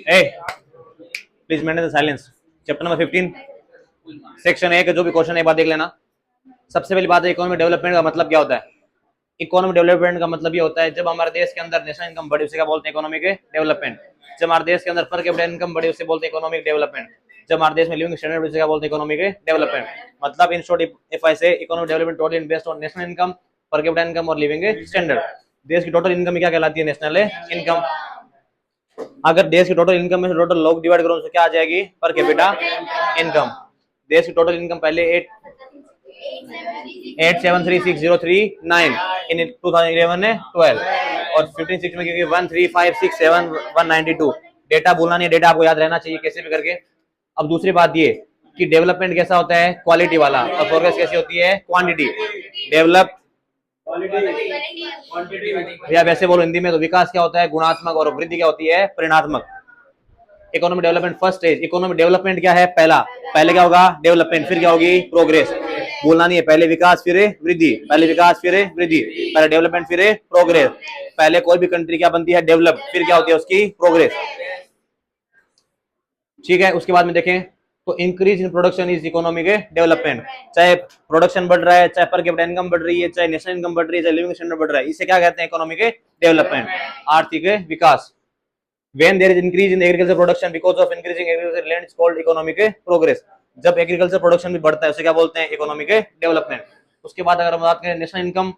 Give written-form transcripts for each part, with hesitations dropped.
A please maintain the silence. Chapter number 15 section A का जो भी क्वेश्चन है एक बात देख लेना। सबसे पहली बात है इकोनॉमिक डेवलपमेंट का मतलब क्या होता है। इकोनॉमिक डेवलपमेंट का मतलब ये होता है जब हमारे देश के अंदर नेशनल इनकम बढ़े उसे क्या बोलते हैं इकोनॉमिक डेवलपमेंट। जब हमारे देश के अंदर पर कैपिटा इनकम बढ़े उसे बोलते हैं इकोनॉमिक डेवलपमेंट। जब हमारे देश में लिविंग स्टैंडर्ड बढ़े उसे क्या बोलते हैं इकोनॉमिक डेवलपमेंट। मतलब इन शॉर्ट इफ आई से economic development totally based on national income, per capita income और लिविंग स्टैंडर्ड। देश की टोटल इनकम क्या कहलाती है, नेशनल इनकम। अगर देश की टोटल इनकम में से टोटल लोग डिवाइड करो तो क्या आ जाएगी, पर कैपिटा इनकम। देश की टोटल इनकम पहले 8736039 इन 2011 ने 12 और 15-6 में क्योंकि 13567,192 डेटा भूलना नहीं, डेटा आपको याद रहना चाहिए कैसे भी करके। अब दूसरी बात ये कि डेवलपमेंट कैसा होता है, क्वालिटी वाला, और प्रोग्रेस कैसी होती है, क्वांटिटी। डेवलप या वैसे बोलो हिंदी में तो विकास क्या होता है, गुणात्मक, और वृद्धि क्या होती है, परिणात्मक। Economic development first stage. Economic development क्या है, पहले क्या होगा, डेवलपमेंट, फिर क्या होगी, प्रोग्रेस। बोलना नहीं है, पहले विकास फिर वृद्धि, पहले विकास फिर वृद्धि, पहले डेवलपमेंट फिर प्रोग्रेस। पहले कोई भी कंट्री क्या बनती है, डेवलप, फिर क्या होती है उसकी प्रोग्रेस। ठीक है, उसके बाद में देखें तो increase in production is economic development. चाहे प्रोडक्शन बढ़ रहा है, चाहे पर कैपिटा इनकम बढ़ रही है, चाहे नेशनल इनकम बढ़ रही है, चाहे लिविंग स्टैंडर्ड बढ़ रहा है, इसे क्या कहते हैं, इकोनॉमिक डेवलपमेंट, आर्थिक विकास। When there is increase in agriculture production because of increasing agriculture land is called economic progress। जब एग्रीकल्चर प्रोडक्शन भी बढ़ता है उसे क्या बोलते हैं, इकोनॉमिक डेवलपमेंट। उसके बाद अगर हम बात करें नेशनल इनकम,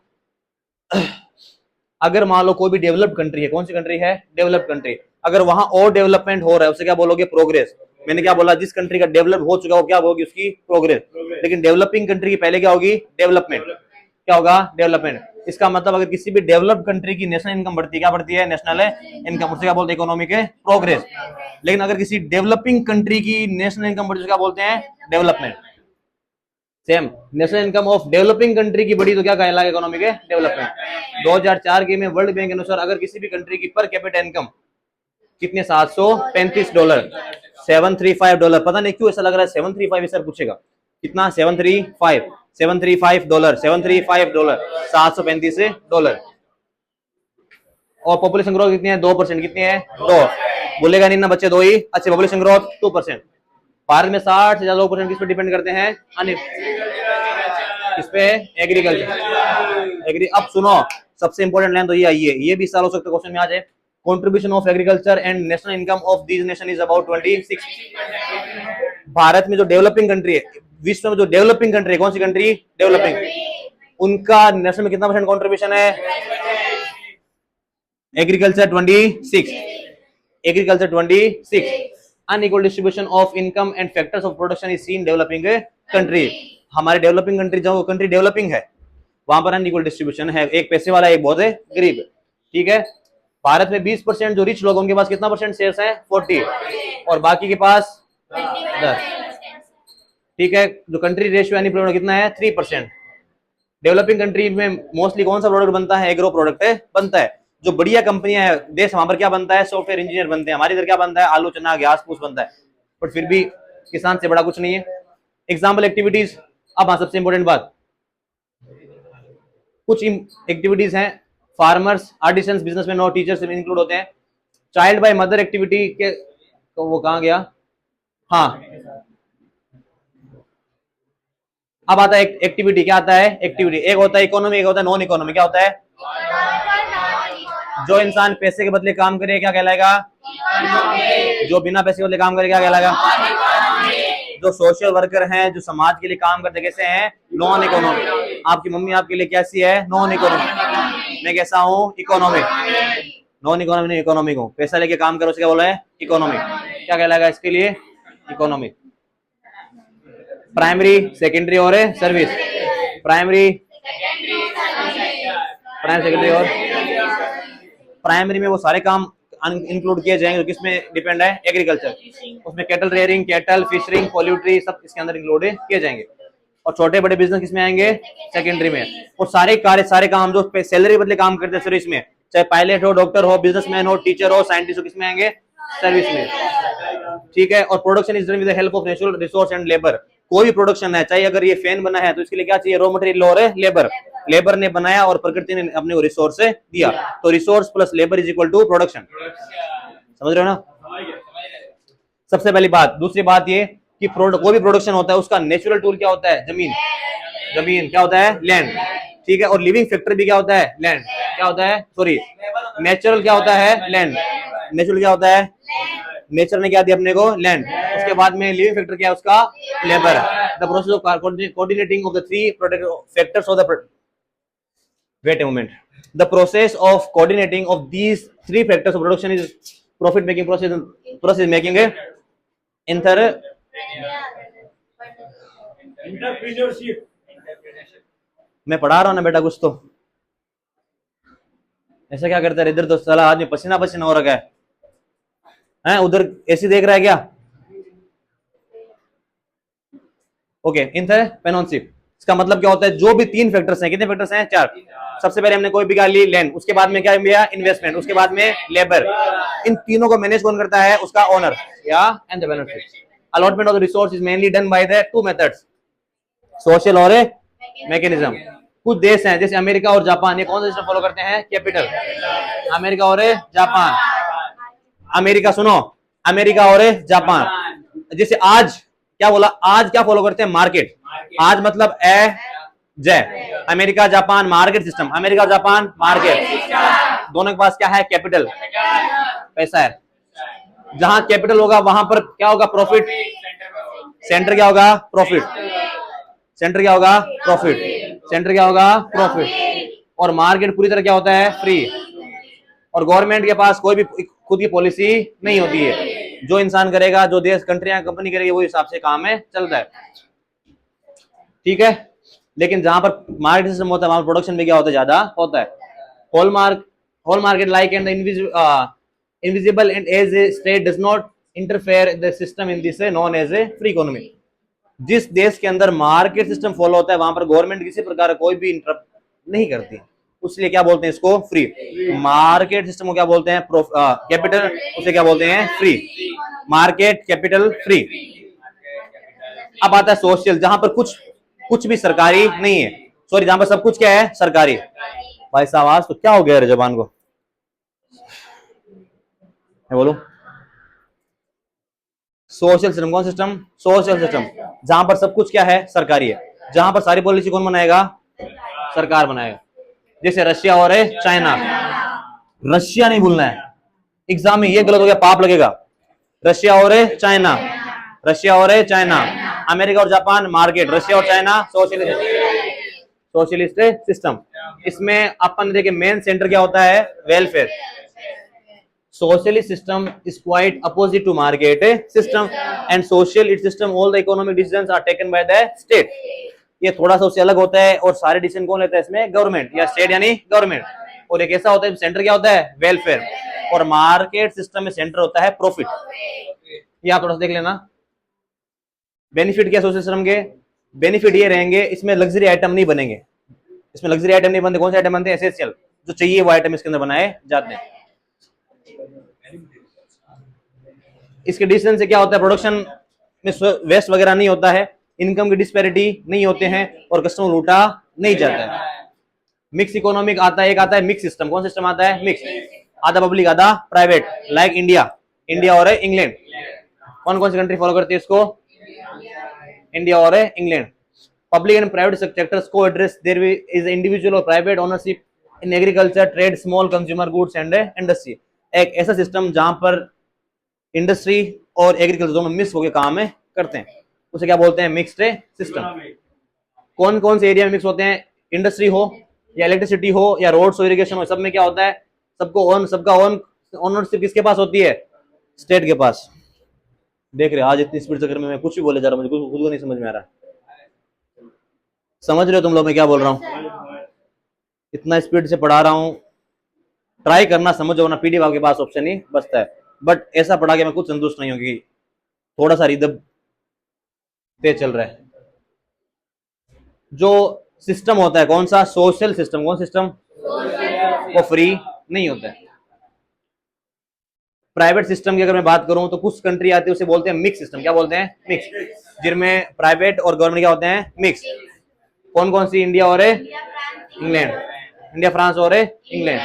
अगर मान लो कोई भी डेवलप्ड कंट्री है, कौन सी कंट्री है, डेवलप्ड कंट्री, अगर वहां और डेवलपमेंट हो रहा है उसे क्या बोलोगे, प्रोग्रेस। मैंने क्या बोला, जिस कंट्री का डेवलप हो चुका हो क्या होगी उसकी प्रोग्रेस। लेकिन डेवलपिंग कंट्री की पहले क्या होगी, डेवलपमेंट। क्या होगा, डेवलपमेंट। इसका मतलब अगर किसी भी डेवलप्ड कंट्री की नेशनल इनकम बढ़ती है, क्या बढ़ती है, नेशनल इनकम, उसे क्या बोलते हैं, इकोनॉमिक प्रोग्रेस। लेकिन अगर किसी डेवलपिंग कंट्री की नेशनल इनकम बढ़ती है क्या बोलते हैं, development. Same, national income of developing country की बढ़ी तो क्या कहलाएगा, इकोनॉमिक डेवलपमेंट। 2004 के में वर्ल्ड बैंक के अनुसार अगर किसी भी कंट्री की पर कैपिटा इनकम कितने, $735, $735। पता नहीं क्यों ऐसा लग रहा है 735 सर पूछेगा कितना, $735, $735, और पॉपुलेशन ग्रोथ कितनी है, 2%। कितनी है, 2। बोलेगा नहीं ना बच्चे, 2 ही। अच्छे, पॉपुलेशन ग्रोथ 2%। भारत में 60 से ज्यादा लोग किस पे डिपेंड करते हैं, इस पे, एग्री। अब सुनो, सबसे इंपॉर्टेंट लाइन तो ये आई है, ये भी साल हो सकता है क्वेश्चन में आ जाए। Contribution of agriculture and national income of these nation is about 26। Bharat में जो डेवलपिंग कंट्री है, विश्व में जो डेवलपिंग कंट्री है, कौन सी कंट्री, डेवलपिंग, उनका नेशनल में कितना परसेंट कंट्रीब्यूशन है, agriculture 26, agriculture 26। Unequal distribution of income and factors of production is seen developing country. हमारे डेवलपिंग कंट्री, जो कंट्री डेवलपिंग है वहां पर अनइक्वल डिस्ट्रीब्यूशन है, एक पैसे वाला, एक बहुत है गरीब। ठीक है, भारत में 20% जो रिच लोग उनके पास कितना परसेंट शेयर्स है, 40, और बाकी के पास 10। ठीक है, जो कंट्री रेशियो यानी कितना है, 3%। डेवलपिंग कंट्री में मोस्टली कौन सा प्रोडक्ट बनता है, एग्रो प्रोडक्ट बनता है। जो बढ़िया कंपनियां है देश, वहां पर क्या बनता है, सॉफ्टवेयर इंजीनियर बनते हैं। हमारे इधर क्या बनता है, आलू चना घास फूस बनता है, बट फिर भी किसान से बड़ा कुछ नहीं है। Example activities. अब हाँ, सबसे इंपॉर्टेंट बात, कुछ एक्टिविटीज हैं, फार्मर्स, आर्टिसंस, बिजनेसमैन और टीचर्स इंक्लूड होते हैं। चाइल्ड बाय मदर एक्टिविटी के तो वो कहां गया, हाँ, अब आता है एक्टिविटी। क्या आता है, एक्टिविटी। एक होता है इकोनॉमी, एक होता है नॉन इकोनॉमी। क्या होता है, जो इंसान पैसे के बदले काम करे क्या कहलाएगा, जो बिना पैसे के बदले काम करे क्या कहलाएगा, जो सोशल वर्कर हैं, जो समाज के लिए काम करते कैसे हैं, नॉन इकोनॉमिक। आपकी मम्मी आपके लिए कैसी है, नॉन इकोनॉमिक। मैं कैसा हूँ, इकोनॉमिक। नॉन इकोनॉमिक नहीं, इकोनॉमिक हूँ। पैसा लेके काम करो, उसके क्या बोला है, इकोनॉमिक। क्या कहलाएगा इसके लिए, इकोनॉमिक। प्राइमरी, सेकेंडरी और सर्विस। प्राइमरी, सेकेंडरी और प्राइमरी में वो सारे काम इंक्लूड किए जाएंगे जो किसमें डिपेंड है, एग्रीकल्चर। उसमें कैटल रेयरिंग, कैटल फिशरिंग, पोल्ट्री, सब इसके अंदर इंक्लूड किए जाएंगे। और छोटे बड़े बिजनेस किसमें आएंगे, सेकेंडरी में। और सारे काम जो सैलरी बदले काम करते हैं सर्विस में, चाहे पायलट हो, डॉक्टर हो, बिजनेसमैन हो, टीचर हो, साइंटिस्ट हो, किसमें आएंगे, सर्विस में। ठीक है, और production is done with the help of natural resource and labour. कोई भी प्रोडक्शन है, चाहे अगर ये फैन बना है तो इसके लिए क्या चाहिए, रॉ मटेरियल और लेबर। लेबर ने बनाया और प्रकृति ने अपने रिसोर्स से दिया, तो resource plus labour is equal to production. समझ रहे हो ना? सबसे पहली बात। दूसरी बात ये कि कोई भी प्रोडक्शन होता है उसका नेचुरल टूल क्या होता है? जमीन। जमीन क्या होता है? लैंड। ठीक है, और लिविंग फैक्टर भी क्या होता है? लैंड। क्या होता है? सॉरी, नेचुरल क्या होता है? लैंड। नेचुरल क्या होता है? नेचर ने क्या दिया अपने को? लैंड। उसके बाद में लिविंग फैक्टर क्या है उसका? Labour. The process of coordinating of the three factors of the wait a moment, the process of coordinating of these three factors of production is profit making process making a inter Entrepreneurship. मैं पढ़ा रहा हूं ना बेटा, कुछ तो ऐसा क्या करता है इधर? तो साला आदमी पसीना पसीना हो रखा है उधर ऐसी देख रहा है क्या? ओके, इंटरप्रेन्योरशिप इसका मतलब क्या होता है? जो भी तीन फैक्टर्स हैं, कितने फैक्टर्स हैं? चार। सबसे पहले हमने कोई भी ली लैंड, उसके बाद में क्या लिया? इन्वेस्टमेंट, उसके बाद में लेबर। इन तीनों को मैनेज कौन करता है? उसका ओनर या entrepreneurship. Allotment of the resource is mainly done by the two methods, social और मैकेनिज्म। कुछ देश हैं जैसे अमेरिका और जापान, ये कौन सा सिस्टम फॉलो करते हैं? कैपिटल। अमेरिका और जापान, अमेरिका सुनो, अमेरिका और जापान। जैसे आज क्या बोला? आज क्या फॉलो करते हैं? मार्केट। आज मतलब ए जय। America Japan market system, America Japan market. दोनों के पास क्या है? कैपिटल, पैसा है। जहां कैपिटल होगा वहां पर क्या होगा? प्रॉफिट। सेंटर क्या होगा? प्रॉफिट। सेंटर क्या होगा? प्रॉफिट। सेंटर क्या होगा? प्रॉफिट। और मार्केट पूरी तरह क्या होता है? फ्री। और गवर्नमेंट के पास कोई भी खुद की पॉलिसी नहीं होती है। जो इंसान करेगा, जो देश, कंट्रियां, कंपनी करेगी, वो हिसाब से काम है चलता है। ठीक है, लेकिन जहां पर मार्केट सिस्टम होता है वहां प्रोडक्शन भी क्या होता है? ज्यादा होता है। Whole market like and invisible and as a state does not interfere the system in this non as a free economy. जिस देश के अंदर मार्केट सिस्टम फॉलो होता है वहां पर गवर्नमेंट किसी प्रकार कोई भी इंटरप्ट नहीं करती, उसलिए क्या बोलते हैं इसको? फ्री। मार्केट सिस्टम को क्या बोलते हैं? कैपिटल, उसे क्या बोलते हैं? फ्री। Market, capital, free. अब आता है सोशल, जहां पर कुछ भी सरकारी नहीं है। सॉरी, जहां पर सब कुछ क्या है? सरकारी। भाई साहब आज तो क्या हो गया जबान को? मैं बोलूं सोशल सिस्टम। कौन सिस्टम? Social system. जहां पर सब कुछ क्या है? सरकारी है। जहां पर सारी पॉलिसी कौन बनाएगा? सरकार बनाएगा। जैसे रशिया और चाइना। रशिया नहीं भूलना है, एग्जाम में ये गलत हो गया पाप लगेगा। रशिया और चाइना, रशिया और चाइना। अमेरिका और जापान मार्केट, रशिया और चाइना सोशलिस्ट सिस्टम। इसमें अपन देखे मेन सेंटर क्या होता है? Welfare. Socialist system is quite opposite to market system and social its system all the economic decisions are taken by the state। ये थोड़ा सा उससे अलग होता है और सारे डिसीजन कौन लेता है इसमें? गवर्नमेंट या स्टेट यानी गवर्नमेंट। और एक ऐसा होता है सेंटर क्या होता है? वेलफेयर। और मार्केट सिस्टम में सेंटर होता है प्रॉफिट। ये आप थोड़ा सा देख लेना। बेनिफिट क्या सोशल सिस्टम के? बेनिफिट ये रहेंगे इसमें लग्जरी आइटम नहीं बनेंगे। इसमें लग्जरी आइटम नहीं बनते। कौन से आइटम बनते हैं? एसेंशियल, जो चाहिए वो आइटम इसके अंदर बनाए जाते हैं। इसके डिसीजन से क्या होता है? प्रोडक्शन में वेस्ट वगैरह नहीं होता है, इनकम की डिस्पैरिटी नहीं होते हैं और कस्टमर लूटा नहीं जाता है। मिक्स इकोनॉमिक आता है, एक आता है मिक्स सिस्टम। कौन सिस्टम आता है? मिक्स। आधा पब्लिक आधा प्राइवेट, लाइक इंडिया और इंग्लैंड। कौन कौन सी कंट्री फॉलो करती है इसको? इंडिया और England. Public and private sectors को एड्रेस देयर इज इंडिविजुअल और private ownership in agriculture, trade, small consumer goods and industry. एक ऐसा सिस्टम जहां पर इंडस्ट्री और एग्रीकल्चर दोनों मिक्स होकर काम करते हैं, उसे क्या बोलते हैं? Mixed system. कौन कौन से एरिया में मिक्स होते हैं? इंडस्ट्री हो या इलेक्ट्रिसिटी हो या रोड्स हो, इरिगेशन हो, सब में क्या होता है? सबका ओनरशिप किसके पास होती है? स्टेट के पास। देख रहे आज इतनी स्पीड चक्कर में मैं कुछ भी बोले जा रहा हूँ, मुझे खुद को नहीं समझ में आ रहा। समझ रहे हो तुम लोग मैं क्या बोल रहा हूँ? इतना स्पीड से पढ़ा रहा हूँ, ट्राई करना समझो ना। पीडीएफ आपके पास ऑप्शन ही बचता है, बट ऐसा पढ़ा के मैं कुछ संतुष्ट नहीं होगी, थोड़ा सा रिदम तेज चल रहा है। जो सिस्टम होता है कौन सा? Social system. कौन सिस्टम? वो फ्री नहीं होता है। प्राइवेट सिस्टम की अगर मैं बात करूं तो कुछ कंट्री आती है उसे बोलते हैं मिक्स सिस्टम। क्या बोलते हैं? मिक्स, जिनमें प्राइवेट और गवर्नमेंट क्या होते हैं? मिक्स। कौन कौन सी? इंडिया और इंग्लैंड, इंडिया फ्रांस और इंग्लैंड,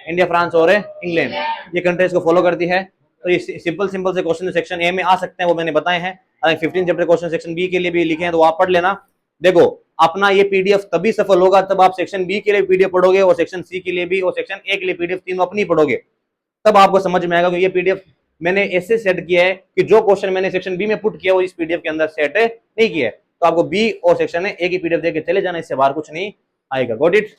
इंडिया फ्रांस और इंग्लैंड। ये कंट्रीज को फॉलो करती है। तो ये सिंपल सिंपल से क्वेश्चन सेक्शन ए में आ सकते हैं, वो मैंने बताए हैं। 15 चैप्टर क्वेश्चन सेक्शन बी के लिए भी लिखे हैं, तो आप पढ़ लेना। देखो अपना ये पीडीएफ तभी सफल होगा तब आप सेक्शन बी के लिए पीडीएफ पढ़ोगे और सेक्शन सी के लिए भी और सेक्शन ए के लिए पीडीएफ, तीनों अपनी पढ़ोगे, तब आपको समझ में आएगा कि ये पीडीएफ मैंने ऐसे सेट किया है कि जो क्वेश्चन मैंने सेक्शन बी में पुट किया वो इस पीडीएफ के अंदर सेट नहीं किया है। तो आपको बी और सेक्शन ए की पीडीएफ देके चले जाना, इससे बाहर कुछ नहीं आएगा। Got it.